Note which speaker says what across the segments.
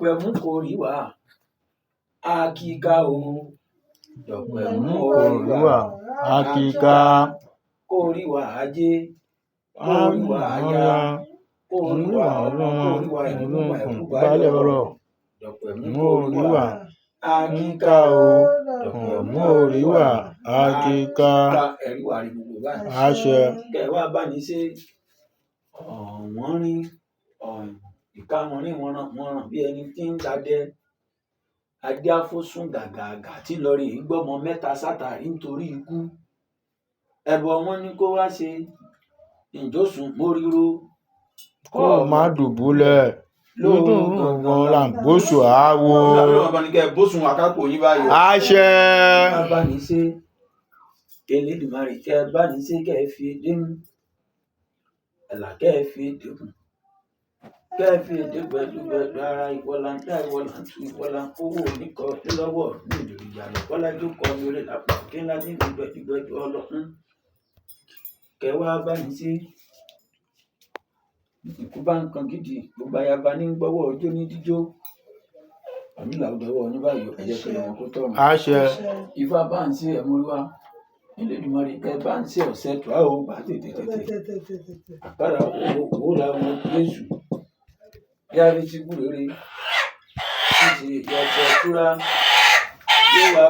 Speaker 1: dọ̀pẹ̀ mú kò rí wá akíká o dọ̀pẹ̀ mú kò rí wá
Speaker 2: akíká
Speaker 1: kò rí wá ajé kò rí wá aya kò rí wá ọmọ kò rí wá ìlú balẹ̀ ọ̀rọ̀ dọ̀pẹ̀ mú kò rí wá akíká o dọ̀pẹ̀ mú kò rí wá
Speaker 2: akíká
Speaker 1: ẹ̀rí wà rí gbogbo báyìí
Speaker 2: àṣẹ
Speaker 1: kẹwàá bá ní ṣe wọ́n rí ìka wọn ní wọn ràn bí ẹni tí ń dadẹ adé àfosùn gàgàgà tí lọrí gbọmọ mẹ́ta sátàrí nítorí ikú ẹbọ wọn ní kó wá ṣe ìjọsùn móríro
Speaker 2: kó má dùbúlẹ̀ lódùn gan làǹgbóṣù àáwò
Speaker 1: bóṣùn àkápò yín báyìí
Speaker 2: àṣẹ
Speaker 1: bá ní ṣe Elédùmarè kẹ bá ní ṣe kẹ fi dénú ẹlà kẹ fi dẹkùn kẹfì dẹgbẹdúgbẹdú ara ìwọlàntà ìwọlàntù ìwọlànkówó oníkọ lọ́wọ́ ní ìdòrí ìyàlọ kọlájú kọ lórí lápá kíńlá ní dẹgbẹdúgbẹdú ọlọ́run kẹwàá bá ní sí ikú bá ń kan gidi gbogbo ayaba ní gbọ́wọ́ ọjọ́ ní díjó àmì làwùjọwọ ní báyìí ẹjẹ pé wọn kó tọrùn
Speaker 2: àṣẹ
Speaker 1: ifá bá ń sí ẹmúríwá Elédùmarè kẹ bá ń sí ọ̀sẹ̀ tó a ò bá tètè àkàrà owó làwọn Jésù yára ti kú lórí títí ìyàtọ̀ ìtura yóò wá.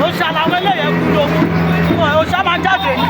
Speaker 3: ó ṣàlàwé lẹ́yìn ẹ̀kú lógún ó ṣá máa jáde ní.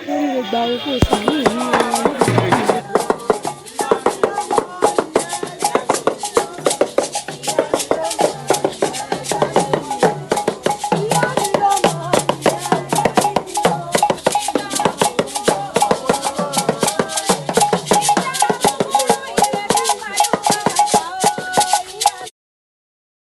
Speaker 4: Lórí ìgbà wo kò sàmì ìlú